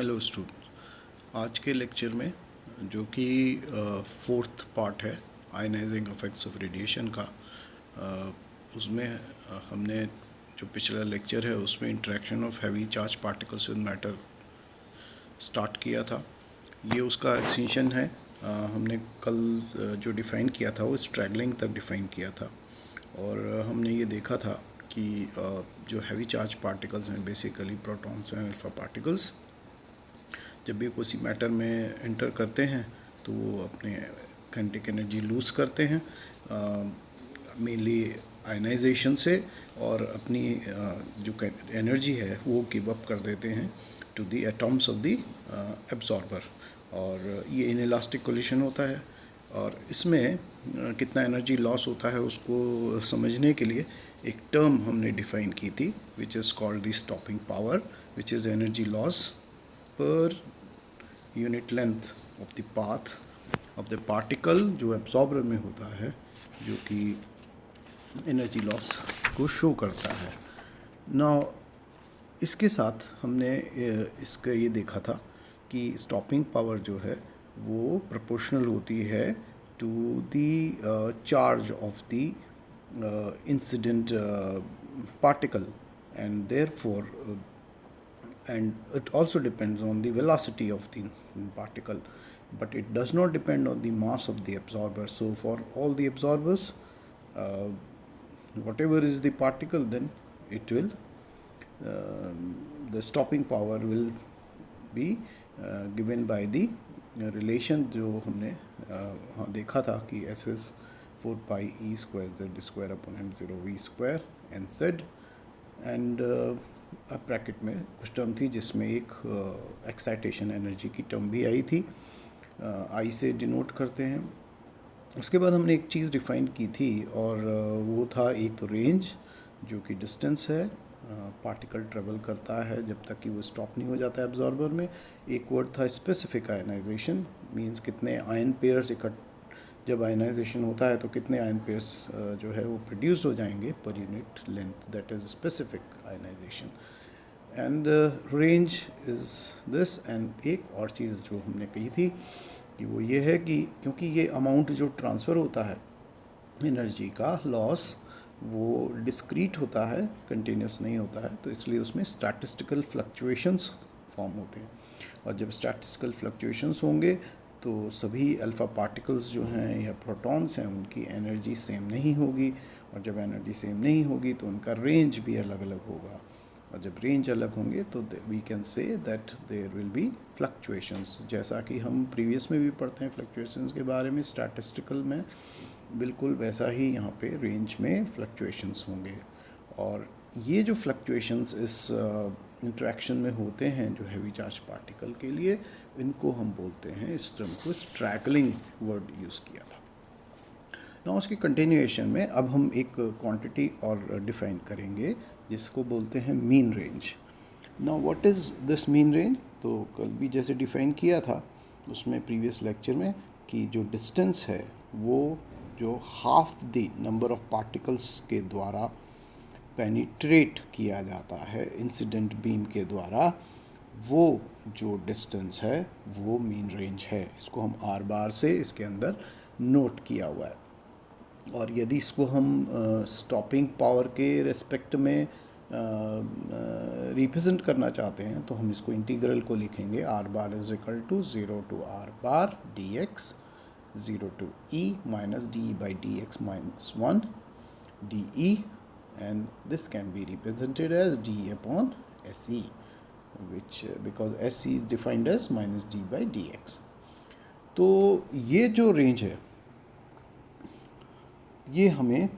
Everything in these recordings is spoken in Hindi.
हेलो स्टूडेंट, आज के लेक्चर में जो कि फोर्थ पार्ट है आयनाइजिंग इफेक्ट्स ऑफ रेडिएशन का, उसमें हमने जो पिछला लेक्चर है उसमें interaction of heavy charge particles with matter start किया था। ये उसका एक्सटेंशन है। हमने कल जो डिफ़ाइन किया था वो स्ट्रैगलिंग तक डिफ़ाइन किया था, और हमने ये देखा था कि जो हैवी चार्ज पार्टिकल्स हैं बेसिकली प्रोटॉन्स हैं, अल्फ़ा पार्टिकल्स, जब भी किसी मैटर में एंटर करते हैं तो वो अपने काइनेटिक एनर्जी लूज़ करते हैं, मेनली आयनाइजेशन से, और अपनी जो एनर्जी है वो गिव अप कर देते हैं to the atoms of the absorber. और ये इनइलास्टिक कोलिशन होता है, और इसमें कितना एनर्जी लॉस होता है उसको समझने के लिए एक टर्म हमने डिफ़ाइन की थी which is called the stopping power, which is energy loss पर unit length of the path of the particle जो एब्जॉर्बर में होता है, जो कि एनर्जी लॉस को शो करता है। नाउ इसके साथ हमने इसका ये देखा था कि स्टॉपिंग पावर जो है वो प्रोपोर्शनल होती है to the charge of the incident particle, and therefore and it also depends on the velocity of the particle, but it does not depend on the mass of the absorber. So for all the absorbers, uh, whatever is the particle, then it will the stopping power will be given by the relation जो हमने देखा था कि S S 4πe² z² upon m0 v² N z, and bracket में कुछ टर्म थी जिसमें एक एक्साइटेशन एनर्जी की टर्म भी आई थी, आई से डिनोट करते हैं। उसके बाद हमने एक चीज़ डिफ़ाइन की थी, और वो था एक तो रेंज जो कि डिस्टेंस है पार्टिकल ट्रेवल करता है जब तक कि वो स्टॉप नहीं हो जाता है एब्जॉर्बर में। एक वर्ड था स्पेसिफिक आयनाइजेशन, मींस कितने आयन पेयर्स जब आयनाइजेशन होता है तो कितने आयन पेयर्स जो है वो प्रोड्यूस हो जाएंगे पर unit length, that is specific ionization. And range is this. And एक और चीज़ जो हमने कही थी कि वो ये है कि क्योंकि ये अमाउंट जो ट्रांसफ़र होता है एनर्जी का लॉस वो डिस्क्रीट होता है, कंटिन्यूस नहीं होता है, तो इसलिए उसमें स्टैटिस्टिकल फ्लक्चुएशंस फॉर्म होते हैं। और जब स्टैटिस्टिकल फ्लक्चुएशंस होंगे तो सभी अल्फ़ा पार्टिकल्स जो हैं या प्रोटॉन्स हैं उनकी एनर्जी सेम नहीं होगी, और जब एनर्जी सेम नहीं होगी तो उनका रेंज भी अलग अलग होगा, और जब रेंज अलग होंगे तो we can say that there will be fluctuations, जैसा कि हम प्रीवियस में भी पढ़ते हैं फ्लक्चुएशंस के बारे में स्टैटिस्टिकल में, बिल्कुल वैसा ही यहाँ पे रेंज में फ्लक्चुएशंस होंगे। और ये जो फ्लक्चुएशंस इस इंटरेक्शन में होते हैं जो हैवी चार्ज पार्टिकल के लिए, इनको हम बोलते हैं, इस टर्म को स्ट्रैगलिंग वर्ड यूज़ किया था ना। उसकी कंटिन्यूएशन में अब हम एक क्वांटिटी और डिफाइन करेंगे जिसको बोलते हैं mean range. Now what is this mean range? तो कल भी जैसे डिफ़ाइन किया था उसमें प्रीवियस लेक्चर में कि जो डिस्टेंस है वो जो half the number of particles के द्वारा पेनिट्रेट किया जाता है इंसिडेंट बीम के द्वारा, वो जो डिस्टेंस है वो मीन रेंज है। इसको हम आर बार से इसके अंदर नोट किया हुआ है। और यदि इसको हम स्टॉपिंग पावर के रेस्पेक्ट में रिप्रेजेंट करना चाहते हैं तो हम इसको इंटीग्रल को लिखेंगे R bar is equal to 0 to R bar D X 0 to e minus d by dx minus 1 de, and this can be represented as d upon se, which because se is defined as minus d by dx। तो ये जो रेंज है ये हमें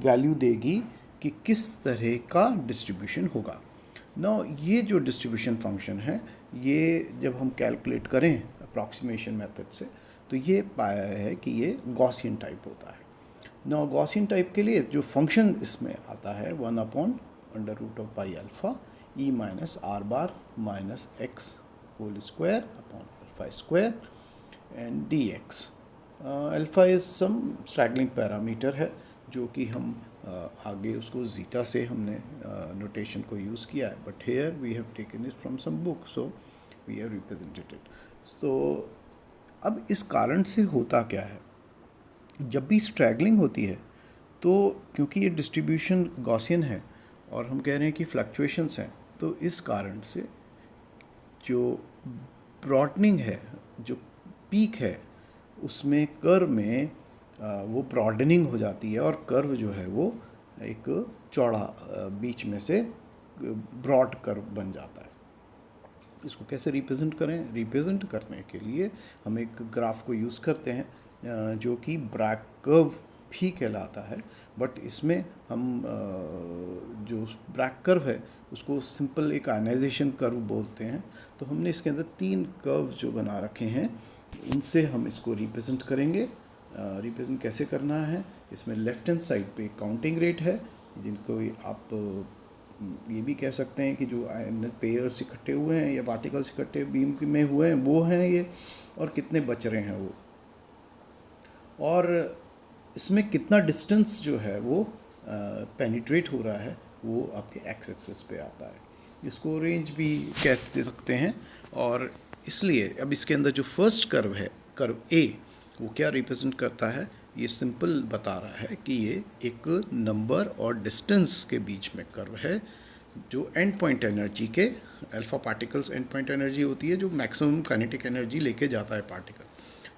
वैल्यू देगी कि किस तरह का डिस्ट्रीब्यूशन होगा ना। ये जो डिस्ट्रीब्यूशन फंक्शन है ये जब हम कैलकुलेट करें अप्रॉक्सीमेशन मेथड से तो ये पाया है कि ये गॉसियन टाइप होता है ना। गॉसियन टाइप के लिए जो फंक्शन इसमें आता है 1/√π alpha e minus r bar minus x whole square upon alpha square and d x. Alpha is some straggling parameter है जो कि हम आगे उसको जीटा से हमने नोटेशन को यूज़ किया है, but here we have taken it from some book, so we have represented it. तो अब इस कारण से होता क्या है, जब भी स्ट्रैगलिंग होती है तो क्योंकि ये डिस्ट्रीब्यूशन गॉसियन है और हम कह रहे हैं कि फ्लक्चुएशंस हैं, तो इस कारण से जो ब्रॉडनिंग है, जो पीक है, उसमें कर्व में वो ब्रॉडनिंग हो जाती है और कर्व जो है वो एक चौड़ा बीच में से ब्रॉड कर्व बन जाता है। इसको कैसे रिप्रेजेंट करें? रिप्रेजेंट करने के लिए हम एक ग्राफ को यूज़ करते हैं जो कि ब्रैग कर्व भी कहलाता है, बट इसमें हम जो ब्रैग कर्व है उसको सिंपल एक आयनाइजेशन कर्व बोलते हैं। तो हमने इसके अंदर 3 कर्व जो बना रखे हैं, उनसे हम इसको रिप्रेजेंट करेंगे। रिप्रेजेंट कैसे करना है? इसमें लेफ्ट हैंड साइड पे काउंटिंग रेट है, जिनको आप ये भी कह सकते हैं कि जो पेयर्स इकट्ठे हुए हैं या पार्टिकल्स इकट्ठे बीम में हुए हैं वो हैं ये, और कितने बच रहे हैं वो, और इसमें कितना डिस्टेंस जो है वो पेनिट्रेट हो रहा है वो आपके एक्स एक्सिस पे आता है। इसको रेंज भी कह सकते हैं। और इसलिए अब इसके अंदर जो फर्स्ट कर्व है, कर्व ए, वो क्या रिप्रेजेंट करता है? ये सिंपल बता रहा है कि ये एक नंबर और डिस्टेंस के बीच में कर्व है, जो एंड पॉइंट एनर्जी के, alpha particles and point energy होती है जो मैक्सिमम काइनेटिक एनर्जी लेके जाता है पार्टिकल,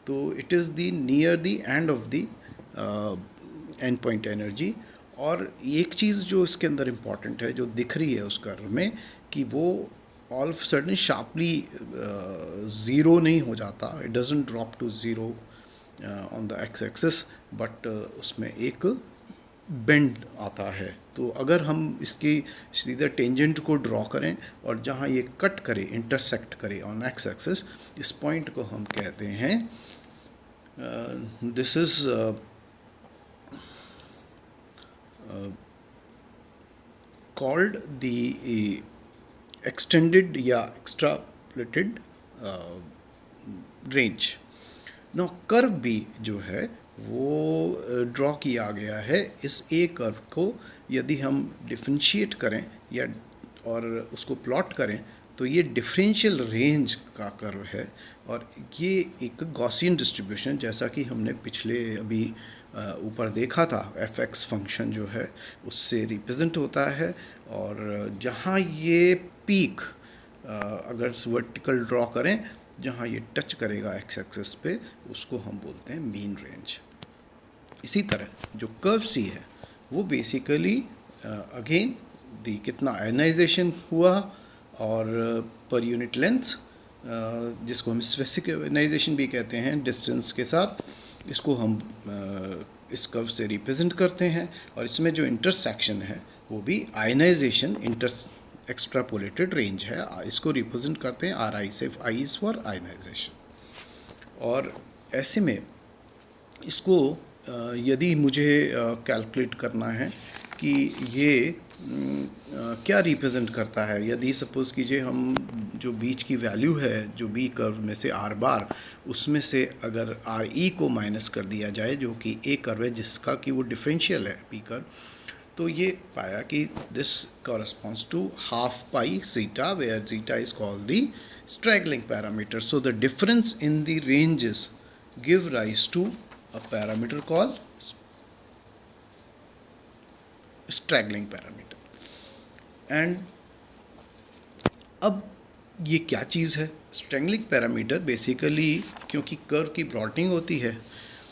तो it is the near the end of the end point energy. और एक चीज़ जो इसके अंदर इम्पॉर्टेंट है, जो दिख रही है उस कर्व में, कि वो all of sudden sharply zero नहीं हो जाता, it doesn't drop to zero on the x axis, but उसमें एक बेंड आता है। तो अगर हम इसकी सीधा टेंजेंट को ड्रॉ करें और जहाँ ये कट करे, इंटरसेक्ट करे ऑन एक्स एक्सिस, इस पॉइंट को हम कहते हैं, this is called the extended या extrapolated range। now कर्व भी जो है वो ड्रॉ किया गया है। इस ए कर्व को यदि हम डिफ्रेंशिएट करें या और उसको प्लॉट करें तो ये डिफरेंशियल रेंज का कर्व है, और ये एक गॉसियन डिस्ट्रीब्यूशन, जैसा कि हमने पिछले अभी ऊपर देखा था, एफ एक्स फंक्शन जो है उससे रिप्रेजेंट होता है। और जहाँ ये पीक अगर वर्टिकल ड्रॉ करें, जहाँ ये टच करेगा एक्स एक्सिस पे, उसको हम बोलते हैं मीन रेंज। इसी तरह जो कर्व सी है वो बेसिकली अगेन दी कितना आयनाइजेशन हुआ और पर यूनिट लेंथ, जिसको हम स्पेसिफिक आयनाइजेशन भी कहते हैं डिस्टेंस के साथ, इसको हम इस कर्व से रिप्रेजेंट करते हैं। और इसमें जो इंटरसेक्शन है वो भी आयनाइजेशन एक्स्ट्रापोलेटेड रेंज है, इसको रिप्रेजेंट करते हैं आर आई से, आई इज़ फॉर आयनाइजेशन। और ऐसे में इसको यदि मुझे कैलकुलेट करना है कि ये क्या रिप्रेजेंट करता है, यदि सपोज़ कीजिए हम जो बीच की वैल्यू है जो बी कर्व में से आर बार, उसमें से अगर आर ई को माइनस कर दिया जाए, जो कि ए कर्व है जिसका कि वो डिफरेंशियल है बी कर्व, तो ये पाया कि this corresponds to half pi zeta, where zeta is called the straggling parameter. So the difference in the ranges give rise to a parameter called straggling parameter। and अब ये क्या चीज़ है स्ट्रैगलिंग पैरामीटर? बेसिकली क्योंकि कर्व की ब्रॉडनिंग होती है,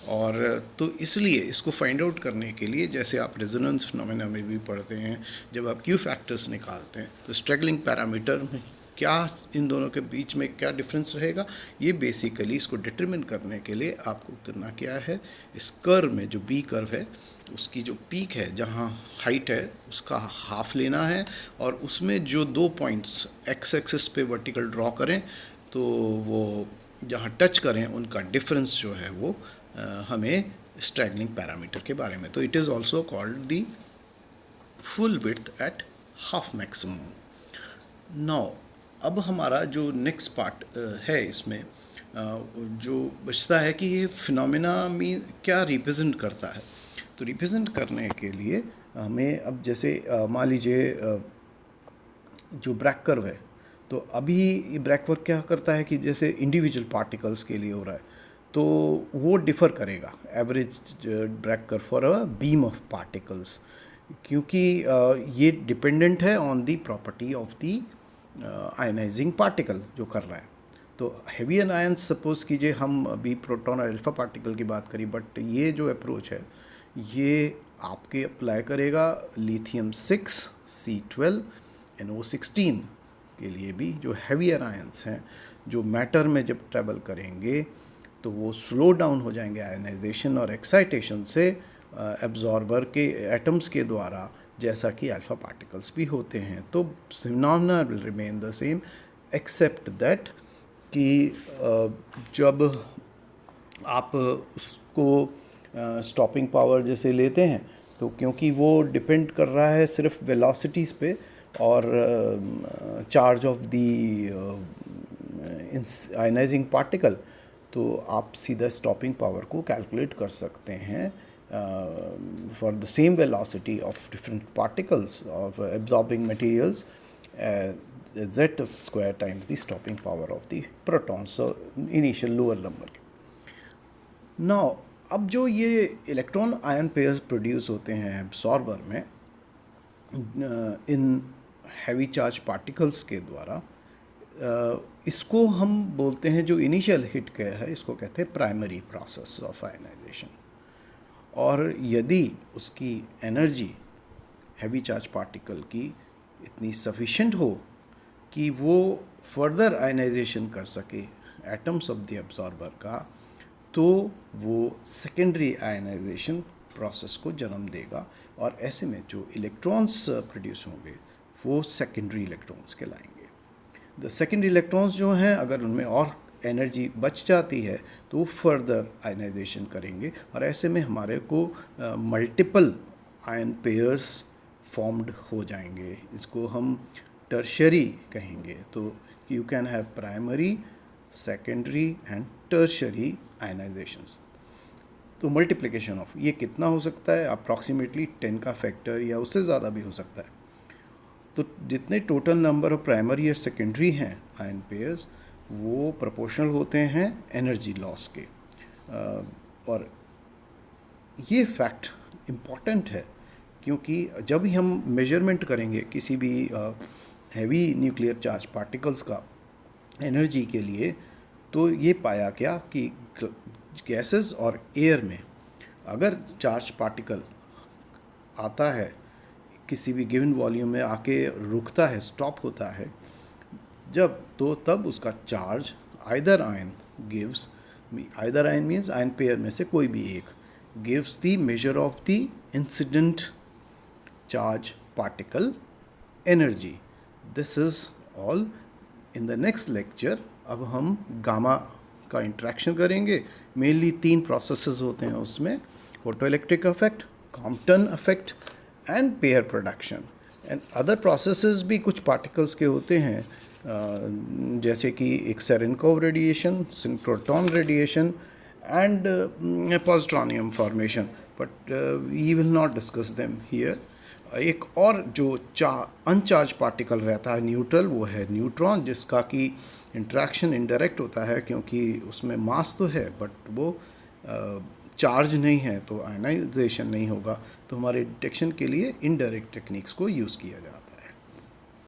और तो इसलिए इसको फाइंड आउट करने के लिए, जैसे आप रेजोनेंस फिनोमेना में भी पढ़ते हैं, जब आप क्यू फैक्टर्स निकालते हैं तो स्ट्रैगलिंग पैरामीटर में क्या इन दोनों के बीच में क्या डिफरेंस रहेगा, ये बेसिकली इसको डिटरमिन करने के लिए आपको करना क्या है, इस कर्व में जो बी कर्व है उसकी जो पीक है, जहाँ हाइट है उसका हाफ लेना है, और उसमें जो 2 पॉइंट्स एक्स एक्सिस पे वर्टिकल ड्रॉ करें तो वो जहाँ टच करें उनका डिफरेंस जो है वो हमें स्ट्रैगलिंग पैरामीटर के बारे में। तो it is also called the full width at half maximum. Now अब हमारा जो नेक्स्ट पार्ट है इसमें जो बचता है कि ये फिनोमेना में क्या रिप्रेजेंट करता है। तो रिप्रेजेंट करने के लिए हमें अब जैसे मान लीजिए जो ब्रैक कर्व है, तो अभी ये ब्रैक कर्व क्या करता है कि जैसे इंडिविजुअल पार्टिकल्स के लिए हो रहा है, तो वो डिफ़र करेगा average Bragg curve for a beam of particles, क्योंकि ये डिपेंडेंट है on the property of the ionising particle जो कर रहा है। तो हेवी आयंस सपोज कीजिए, हम अभी प्रोटॉन और अल्फा पार्टिकल की बात करी, बट ये जो अप्रोच है ये आपके अप्लाई करेगा लिथियम 6 C12 NO16 के लिए भी, जो हैवियर आयंस हैं, जो मैटर में जब ट्रैवल करेंगे तो वो स्लो डाउन हो जाएंगे आयनाइजेशन और एक्साइटेशन से एब्जॉर्बर के एटम्स के द्वारा, जैसा कि अल्फा पार्टिकल्स भी होते हैं। तो phenomena will remain the same except that कि जब आप उसको स्टॉपिंग पावर जैसे लेते हैं, तो क्योंकि वो डिपेंड कर रहा है सिर्फ वेलोसिटीज़ पे और charge of the ionising particle, तो आप सीधा स्टॉपिंग पावर को कैलकुलेट कर सकते हैं for the same velocity of different particles of absorbing materials z square times the stopping power of the protons, so initial lower number. Now अब जो ये इलेक्ट्रॉन आयन पेयर्स प्रोड्यूस होते हैं एब्सॉर्बर में इन हैवी चार्ज पार्टिकल्स के द्वारा, इसको हम बोलते हैं, जो इनिशियल हिट के है, इसको कहते हैं प्राइमरी प्रोसेस ऑफ आयनाइजेशन। और यदि उसकी एनर्जी हैवी चार्ज पार्टिकल की इतनी सफिशेंट हो कि वो फर्दर आयनाइजेशन कर सके एटम्स ऑफ द एब्जॉर्बर का, तो वो सेकेंडरी आयनाइजेशन प्रोसेस को जन्म देगा, और ऐसे में जो इलेक्ट्रॉन्स प्रोड्यूस होंगे वो सेकेंडरी इलेक्ट्रॉन्स कहलाएंगे। द सेकेंडरी इलेक्ट्रॉन्स जो हैं, अगर उनमें और एनर्जी बच जाती है तो वो फर्दर आयनाइजेशन करेंगे, और ऐसे में हमारे को मल्टीपल आयन पेयर्स फॉर्म्ड हो जाएंगे। इसको हम टर्शरी कहेंगे। तो you can have primary, secondary and tertiary ionisations. तो मल्टीप्लिकेशन ऑफ ये कितना हो सकता है? अप्रॉक्सीमेटली 10 का फैक्टर या उससे ज़्यादा भी हो सकता है। तो जितने टोटल नंबर ऑफ प्राइमरी और सेकेंडरी हैं आयन पेयर्स, वो प्रोपोर्शनल होते हैं एनर्जी लॉस के। और ये फैक्ट इम्पॉर्टेंट है, क्योंकि जब भी हम मेजरमेंट करेंगे किसी भी हैवी न्यूक्लियर चार्ज पार्टिकल्स का एनर्जी के लिए, तो ये पाया क्या कि गैसेस और एयर में अगर चार्ज पार्टिकल आता है, किसी भी गिवन वॉल्यूम में आके रुकता है, स्टॉप होता है जब, तो तब उसका charge either ion gives, either ion means ion pair में से कोई भी एक, gives the measure of the incident charge particle energy. This is all in the next lecture. अब हम गामा का इंट्रैक्शन करेंगे। मेनली 3 प्रोसेसेस होते हैं उसमें, photoelectric effect, Compton effect and pair production. And other processes भी कुछ पार्टिकल्स के होते हैं, जैसे कि एक Cherenkov radiation, synchrotron radiation and positronium formation, but we will not discuss them here. एक और जो अनचार्ज पार्टिकल रहता है न्यूट्रल, वो है न्यूट्रॉन, जिसका कि इंट्रैक्शन इनडायरेक्ट होता है, क्योंकि उसमें मास तो है बट वो चार्ज नहीं है, तो आयनाइजेशन नहीं होगा। तो हमारे डिटेक्शन के लिए इनडायरेक्ट टेक्निक्स को यूज़ किया जाता है।